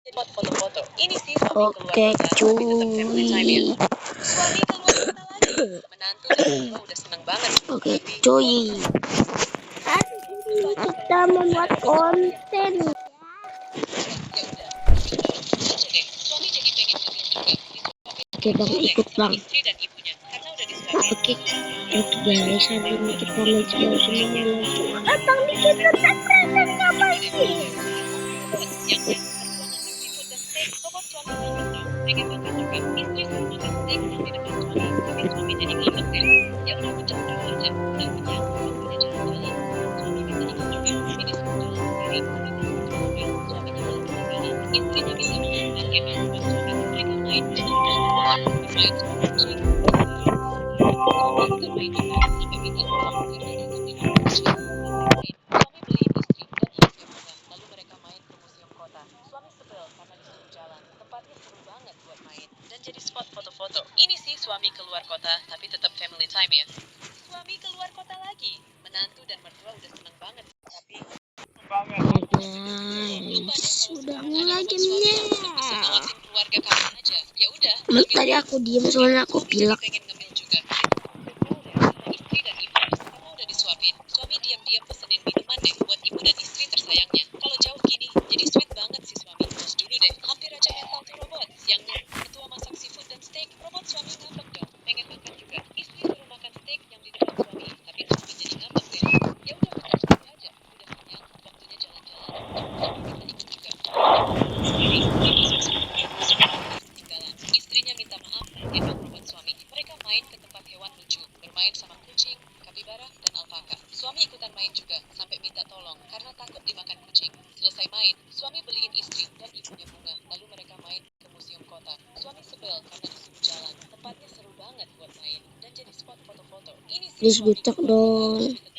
Buat foto-foto. Ini sih suami keluar Oke kota, tapi tetap family time ya. cuy. Suami keluar kota lagi. Menantu dan mertua udah seneng banget. Oke Tapi cuy. Kita membuat konten. ya udah, aja deh. Suami jadi pengen ngemil juga. Oke bang, ikut bang. Istri dan ibunya karena udah disuapin. Oke guys, hari ini kita main sebuah semuanya lagi. Atau kita tetap rasa ngapain? Yang perjuangan seafood dan steak, pokok suami pengen makan juga. Istri suruh makan steak yang di depan suami, tapi suami jadi ngambek deh. Ya udah pecah tahu aja, udah kenyang, waktunya jalan-jalan. Suami minta ikut juga, tapi disuruh jalan sendiri. Suaminya malah ketinggalan, istrinya bisa mengantar ya kan, buat suami mereka main. Main sama kucing. Suami ikut main juga, sampai minta tolong istrinya ngambil kucing. Suami beliin istri dan hadiah bunga, lalu mereka main ke museum kota. Suami sebel karena disuruh jalan, tempatnya seru banget buat main dan jadi spot foto-foto. Ini sih suami keluar kota, tapi tetap family time ya. Suami keluar kota lagi, menantu dan mertua udah seneng banget, tapi Guys, udah mulai gamenya. bisa ngawasin keluarga kapan aja. Ya udah, Tadi aku diem soalnya aku pilek. pengen ngemil juga. Istri dan ibu karena udah disuapin. Suami diam-diam pesenin minuman deh buat ibu dan istri tersayangnya. Kalau jauh gini, jadi sweet banget sih suami. Bos dulu deh, hampir aja mental tuh robot. Siangnya, mertua masak seafood dan steak, robot suami ngambek dong. Pengen makan juga. Istri suruh makan steak yang di depan suami, tapi suami jadi ngambek deh. Ya udah makan steak aja. Udah kenyang, waktunya jalan-jalan. Suami minta ikut juga. Ketinggalan. Istrinya minta maaf, gendong robot suami. Mereka main ke tempat hewan lucu, bermain sama kucing, kapibara, dan alpaka. Suami ikutan main juga, sampai minta tolong karena takut dimakan kucing. Selesai main, suami beliin istri dan ibunya bunga, lalu mereka main ke museum kota. Suami sebel karena disuruh jalan, tempatnya seru banget buat main dan jadi spot foto-foto. Ini sih Please suami bucek keluar dong. kota, tapi tetap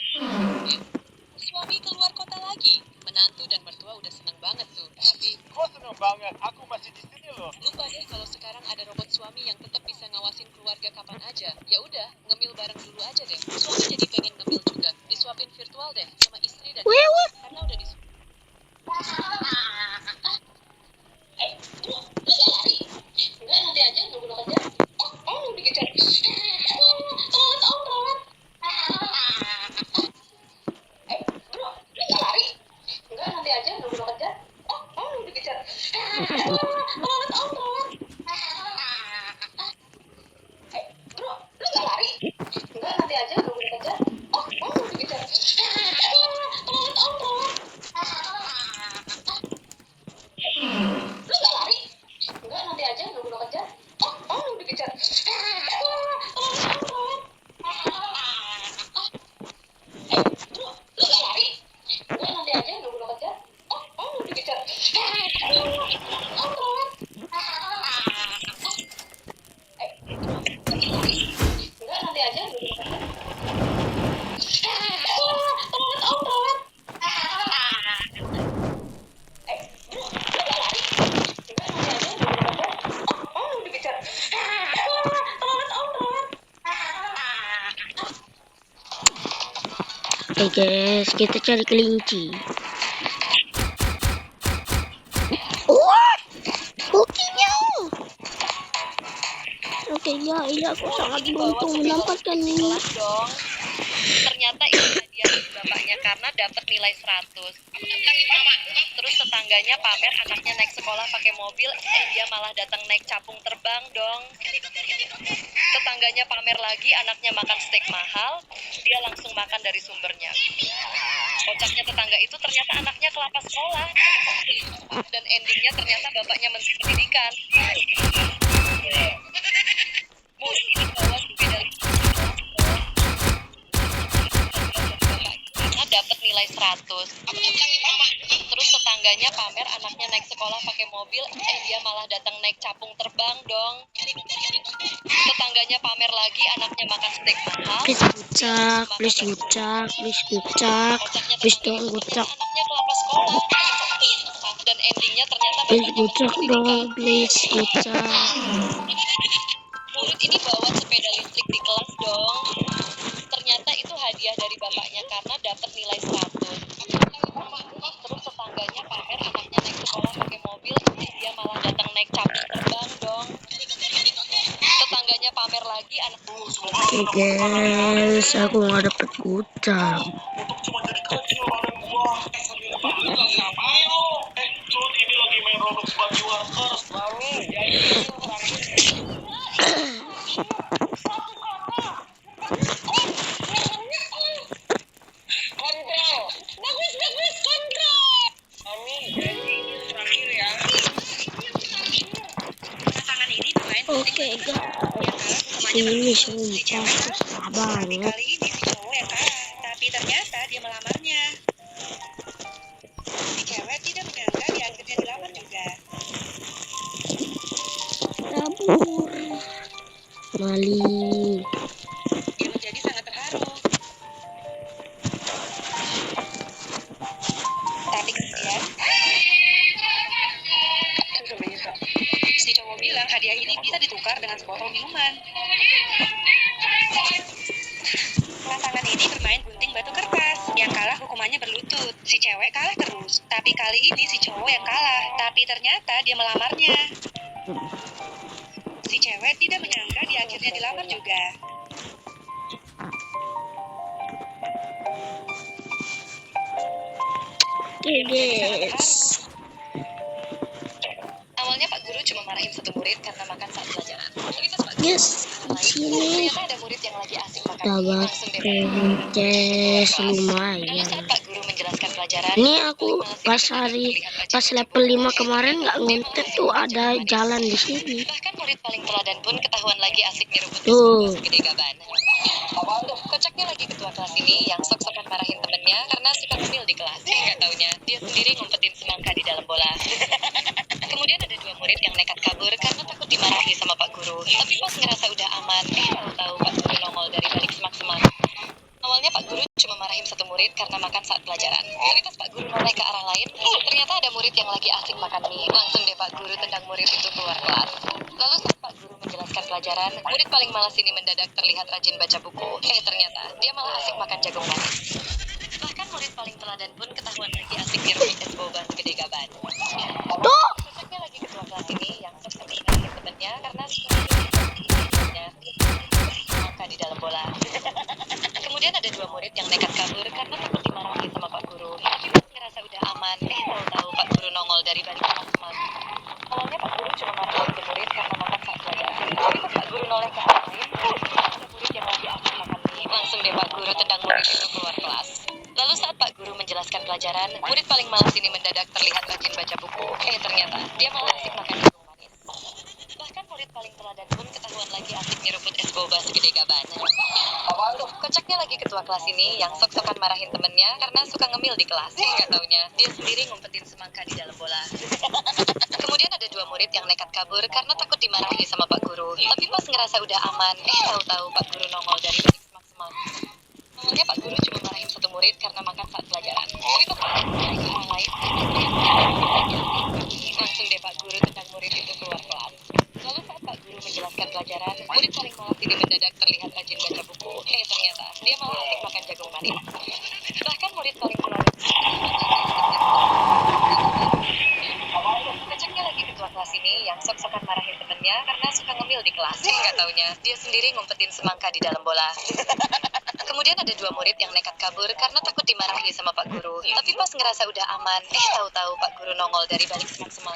suami keluar kota lagi. Menantu dan mertua udah seneng banget tuh, tapi Gue seneng banget, aku masih di sini loh. lupa deh kalau sekarang ada robot suami yang tetap bisa ngawasin keluarga kapan aja. Ya udah, ngemil bareng dulu aja deh. Suami jadi pengen ngemil juga. Disuapin virtual deh sama istri dan karena udah disuapin. Enggak, nanti aja nunggu lo kerja. Oh, dikejar. Bro, lu gak lari? Enggak, nanti aja nunggu lo kerja. Oh, dikejar. Bro, lu gak lari? Enggak, nanti aja nunggu lo kerja. Oh, dikejar. Lu gak lari? Enggak, nanti aja nunggu lo kerja. Oh, dikejar. Bro, lu gak lari? Enggak, nanti aja nunggu lo kerja. Oh, dikejar. Enggak, nanti aja nunggu lo kerja. Oke guys, kita cari kelinci. Wah, kukinya. Oke guys, aku sangat beruntung mendapatkan ini. Dong. Ternyata itu hadiah dari bapaknya karena dapat nilai 100. Terus tetangganya pamer anaknya naik sekolah pakai mobil, dia malah datang naik capung terbang dong. Tetangganya pamer lagi anaknya makan steak mahal, dia langsung makan dari sumbernya. Kocaknya tetangga itu ternyata anaknya kelapa sekolah. Dan endingnya ternyata bapaknya menteri pendidikan. Murid ini bawa sepeda karena dapat nilai 100. Terus tetangganya pamer anaknya naik sekolah pakai mobil, dia malah datang naik capung terbang dong. Tetangganya pamer lagi anaknya makan steak mahal. Please bucak, please bucak, please bucak, please don't bucak. Anaknya kelapa sekolah. Dan endingnya ternyata Please bucak dong, please bucak. Murid ini bawa sepeda listrik di kelas dong. Ternyata itu hadiah dari bapaknya karena dapat nilai 100. Terus tetangganya pamer anaknya naik sekolah pakai mobil, dia Guys, aku nggak dapet kucang. Cuma jadi kecil badan gua. Ini lagi ngapain lo? Cut, ini lagi main Roblox Baju Workers. Lalu, ya ini terakhir. Kontrol. Bagus, kontrol. Lalu, jadi ini terakhir ya. Pasangan ini bermain Oke guys, ini sumpah susah banget. kali ini si cowok yang kalah, tapi ternyata dia melamarnya. Si cewek tidak menyangka dia akhirnya dilamar juga. Kabur, maling. Dia menjadi sangat terharu. Tapi kemudian si cowok bilang hadiah ini bisa ditukar dengan sebotol minuman. Pasangan ini bermain gunting batu kertas. Yang kalah hukumannya berlutut. Si cewek kalah terus. Tapi kali ini si cowok yang kalah. Tapi ternyata dia melamarnya. Si cewek tidak menyangka dia akhirnya dilamar juga. Oke guys, Awalnya Pak Guru cuma marahin satu murid karena makan saat pelajaran. Tapi pas Pak Guru guys, di sini ternyata ada murid yang lagi asik makan dapat langsung deh. princess Lalu lumayan. saat Pak Guru menjelaskan pelajaran, Ini aku pas level 5 kemarin nggak nguntit tuh ada jalan di sini. bahkan murid paling teladan pun ketahuan lagi asik nyeruput Tuh. segede gaban. Kocaknya lagi ketua kelas ini yang sok-sokan marahin temennya karena suka ngemil di kelas. Nggak taunya dia sendiri ngumpetin semangka di dalam bola. Kemudian ada dua murid yang nekat kabur karena takut dimarahi sama Pak Guru. Tapi pas ngerasa udah aman, tahu-tahu Pak Guru nongol dari balik semak-semak. Awalnya Pak Guru cuma marahin satu murid karena makan saat pelajaran. Tapi pas Pak Guru noleh ke arah lain, ternyata ada murid yang lagi asik makan mie. Langsung deh Pak Guru tendang murid itu keluar kelas. Lalu saat Pak Guru menjelaskan pelajaran, murid paling malas ini mendadak terlihat rajin baca buku. Ternyata dia malah asik makan jagung manis. Bahkan murid paling teladan pun ketahuan lagi asik nyeruput es boba segede gaban. Tuh, Kocaknya lagi ketua kelas ini yang sok-sok ingatin temennya karena suka maka di dalam bola. Kemudian ada dua murid yang nekat kabur karena takut dimarahi sama Pak Guru. Tapi pas ngerasa udah aman, tahu-tahu Pak Guru nongol dari balik semak-semak. Awalnya Pak Guru cuma marahin satu murid karena makan saat pelajaran. Tapi pas Pak Guru noleh ke arah lain, ada murid yang lagi asik makan mie. Langsung deh Pak Guru tendang murid itu keluar kelas. Lalu saat Pak Guru menjelaskan pelajaran, murid paling malas ini mendadak terlihat rajin baca buku. Ternyata dia malah asik makan jagung manis. Bahkan murid paling teladan pun ketahuan lagi asik nyeruput es boba segede gaban. Kocaknya lagi ketua kelas ini yang sok-sokan marahin temennya karena suka ngemil di kelas. Nggak taunya dia sendiri ngumpetin semangka di dalam bola. Kemudian ada dua murid yang nekat kabur karena takut dimarahi sama Pak Guru. Tapi pas ngerasa udah aman, tahu-tahu Pak Guru nongol dari balik semak-semak. Awalnya Pak Guru cuma marahin satu murid karena makan saat pelajaran. Tapi pas Pak Guru noleh ke arah lain, langsung deh Pak Guru tendang murid itu keluar kelas. Lalu saat Pak Guru menjelaskan pelajaran, murid paling malas ini mendadak terlihat rajin baca buku. Ternyata dia malah asik makan jagung manis. Bahkan murid paling teladan. Kocaknya lagi ketua kelas ini yang sok-sokan marahin temennya karena suka ngemil di kelas. Nggak taunya dia sendiri ngumpetin semangka di dalam bola. Kemudian ada dua murid yang nekat kabur karena takut dimarahi sama Pak Guru. Tapi pas ngerasa udah aman, tahu-tahu Pak Guru nongol dari balik semak-semak.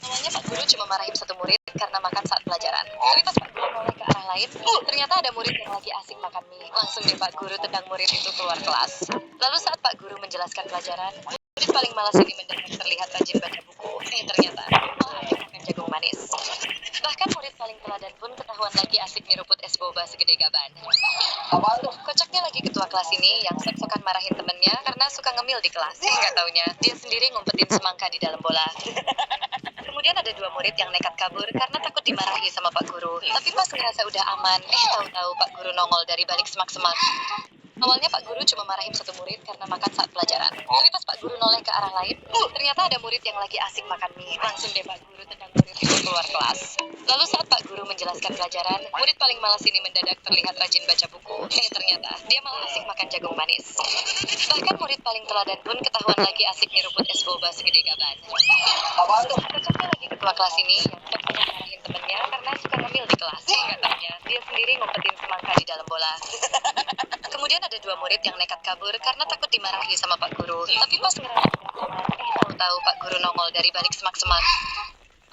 Awalnya Pak Guru cuma marahin satu murid karena makan saat pelajaran. Tapi pas Pak Guru noleh ke arah lain, ternyata ada murid yang lagi asik makan mie. Langsung deh Pak Guru tendang murid itu keluar kelas. Lalu saat Pak Guru menjelaskan pelajaran, murid paling malas ini mendadak terlihat rajin baca buku. Ternyata malah asik makan jagung manis. Bahkan murid paling teladan pun ketahuan lagi asik nyeruput es boba segede gaban. Kocaknya lagi ketua kelas ini yang sok-sokan marahin temennya karena suka ngemil di kelas. Nggak taunya dia sendiri ngumpetin semangka di dalam bola. Kemudian ada dua murid yang nekat kabur karena takut dimarahi sama Pak Guru. Tapi pas ngerasa udah aman, tahu-tahu Pak Guru nongol dari balik semak-semak. Awalnya Pak Guru cuma marahin satu murid karena makan saat pelajaran. Tapi pas Pak Guru noleh ke arah lain, ternyata ada murid yang lagi asik makan mie. Langsung deh Pak Guru tendang murid itu keluar kelas. Lalu saat Pak Guru menjelaskan pelajaran, murid paling malas ini mendadak terlihat rajin baca buku. Ternyata dia malah asik makan jagung manis. Bahkan murid paling teladan pun ketahuan lagi asik nyeruput es boba segede gaban. Kocaknya lagi ketua kelas ini yang sok-sokan marahin temennya karena suka ngemil di kelas. Katanya dia sendiri ngumpetin semangka di dalam bola. Kemudian ada 2 murid yang nekat kabur karena takut dimarahi sama Pak Guru. Tapi pas ngerasa aman, tahu-tahu Pak Guru nongol dari balik semak-semak.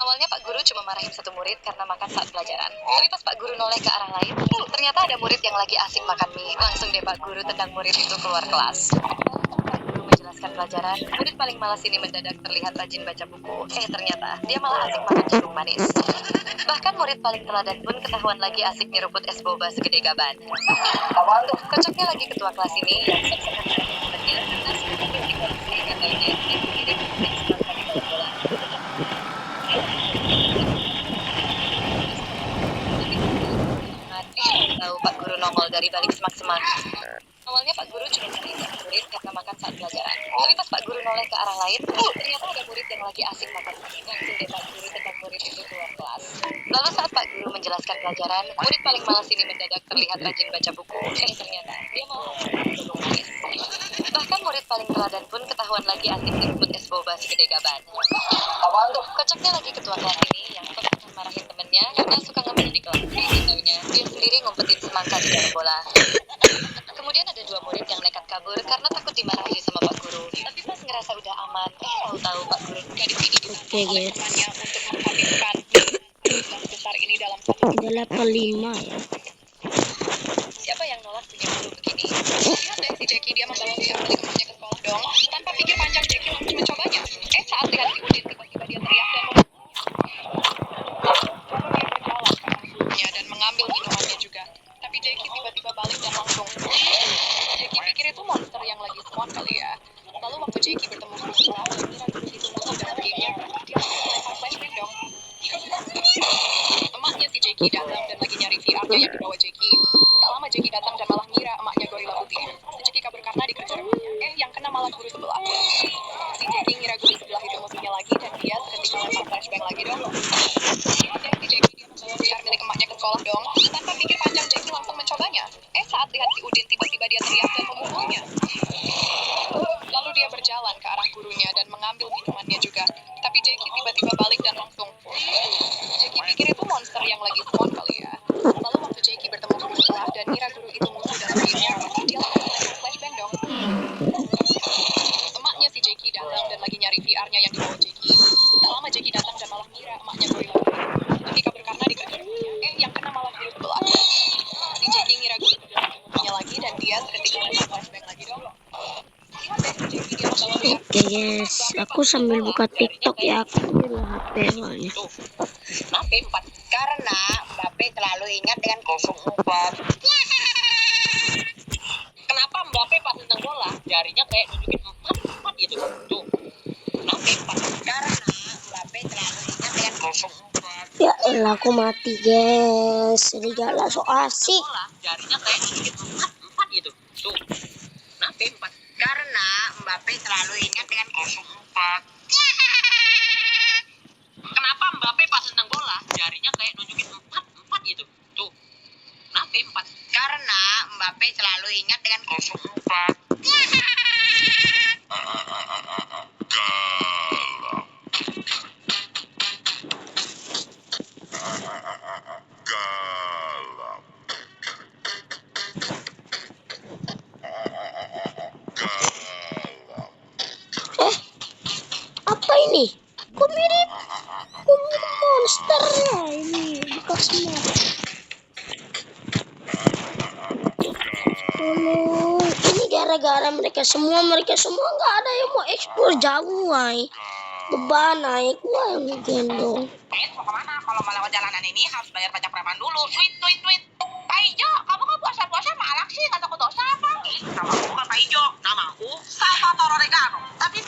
Awalnya Pak Guru cuma marahin 1 murid karena makan saat pelajaran. Tapi pas Pak Guru noleh ke arah lain, ternyata ada murid yang lagi asik makan mie. Langsung deh Pak Guru tendang murid itu keluar kelas. Pak Guru menjelaskan pelajaran, murid paling malas ini mendadak terlihat rajin baca buku. Ternyata dia malah asik makan jagung manis. Bahkan murid paling teladan pun ketahuan lagi asik nyeruput es boba segede gaban. Kocaknya lagi ketua kelas ini yang sesekali temannya karena suka kritik korupsi katanya dia sendiri ngumpetin semangka di dalam bola. Tahu Pak Guru nongol dari balik semak-semak. Awalnya Pak Guru cuma cari murid karena makan saat pelajaran. Tapi pas Pak Guru noleh ke arah lain, ternyata ada murid yang lagi asik makan mie. Langsung deh Pak Guru tendang murid itu keluar kelas. Lalu saat Pak Guru menjelaskan pelajaran, murid paling malas ini mendadak terlihat rajin baca buku. Ternyata dia malah asik makan jagung manis. Bahkan murid paling teladan pun ketahuan lagi asik nyeruput es boba segede gaban. Kocaknya lagi ketua kelas ini yang sok marahin temennya karena suka ngemil di kelas. Taunya dia sendiri ngumpetin semangka di dalam bola. Kemudian ada 2 murid yang nekat kabur karena takut dimarahi sama Pak Guru. Tapi pas ngerasa udah aman, tahu-tahu Pak Guru gadis ini Oke guys, ditanya untuk menghabiskan tugas besar ini dalam satu. udah level 5 ya. Siapa yang nolak punya guru begini? Lihat deh si Jackie, dia membawa Via balik rumahnya ke sekolah dong. Tanpa pikir panjang Jackie langsung mencobanya. Saat lihat si Udin tiba-tiba dia teriak dan dan mengambil minumannya juga. Tapi Jackie tiba-tiba balik dan langsung. Jackie pikir itu monster yang lagi spawn kali ya. Lalu waktu Jackie bertemu guru sekolah dan kira guru itu musuh dalam gamenya, dia langsung melempar flashbang dong. Emaknya si Jackie datang dan lagi nyari VR-nya yang dibawa Jackie. Tak lama Jackie datang dan malah ngira emaknya gorila putih. Si Jackie kabur karena dikejar emaknya. Yang kena malah guru sebelah. Si Jackie ngira guru sebelah itu musuhnya lagi dan dia seketika lempar flashbang lagi dong. Lihat deh si Jackie, dia membawa VR milik emaknya ke sekolah dong. Tanpa pikir panjang Jackie langsung mencobanya. Saat lihat si Udin tiba-tiba dia teriak dan memukulnya. Lalu dia berjalan ke arah gurunya dan mengambil minumannya juga. Tapi Jackie tiba-tiba balik dan langsung. Jackie pikir itu monster yang lagi spawn kali ya. Lalu waktu Jackie bertemu guru sekolah dan ngira guru itu musuh dalam gamenya, dia langsung melempar flashbang dong. Emaknya si Jackie datang dan lagi nyari VR-nya yang dibawa Jackie. Tak lama Jackie datang dan malah ngira emaknya gorila putih. Jackie kabur karena dikejar emaknya. Yang kena malah guru sebelah. Si Jackie ngira guru sebelah itu musuhnya lagi dan dia seketika melempar flashbang lagi dong. Lihat deh si Jackie, dia membawa VR. Oke guys, aku sambil buka TikTok ya. Aku ambil HP soalnya. Mbappe 4 karena Mbappe selalu ingat dengan 04. Kenapa Mbappe pas nendang bola jarinya kayak nunjukin 4 gitu tuh. Mbappe 4 karena Mbappe selalu ingat dengan 04. Ya elah, aku mati guys. Serigala so asik. Bola jarinya kayak nunjukin 4 gitu tuh. Mbappe 4 karena Mbappe selalu ingat dengan 04. Kenapa Mbappe pas nendang bola jarinya kayak nunjukin 4 gitu tuh. Mbappe 4 karena Mbappe selalu ingat dengan 04. Apa ini? Kok mirip monster ya ini, bukan semua. Ini gara-gara mereka semua nggak ada yang mau eksplor jauh, ay. Beban naik gua yang gendong. Mau kemana? Kalau mau lewat jalanan ini harus bayar pajak preman dulu. Tweet. Taijo, kamu kan puasa-puasa malak sih, nggak takut dosa apa? Namaku bukan Taijo, namaku Salvatore Regano. Tapi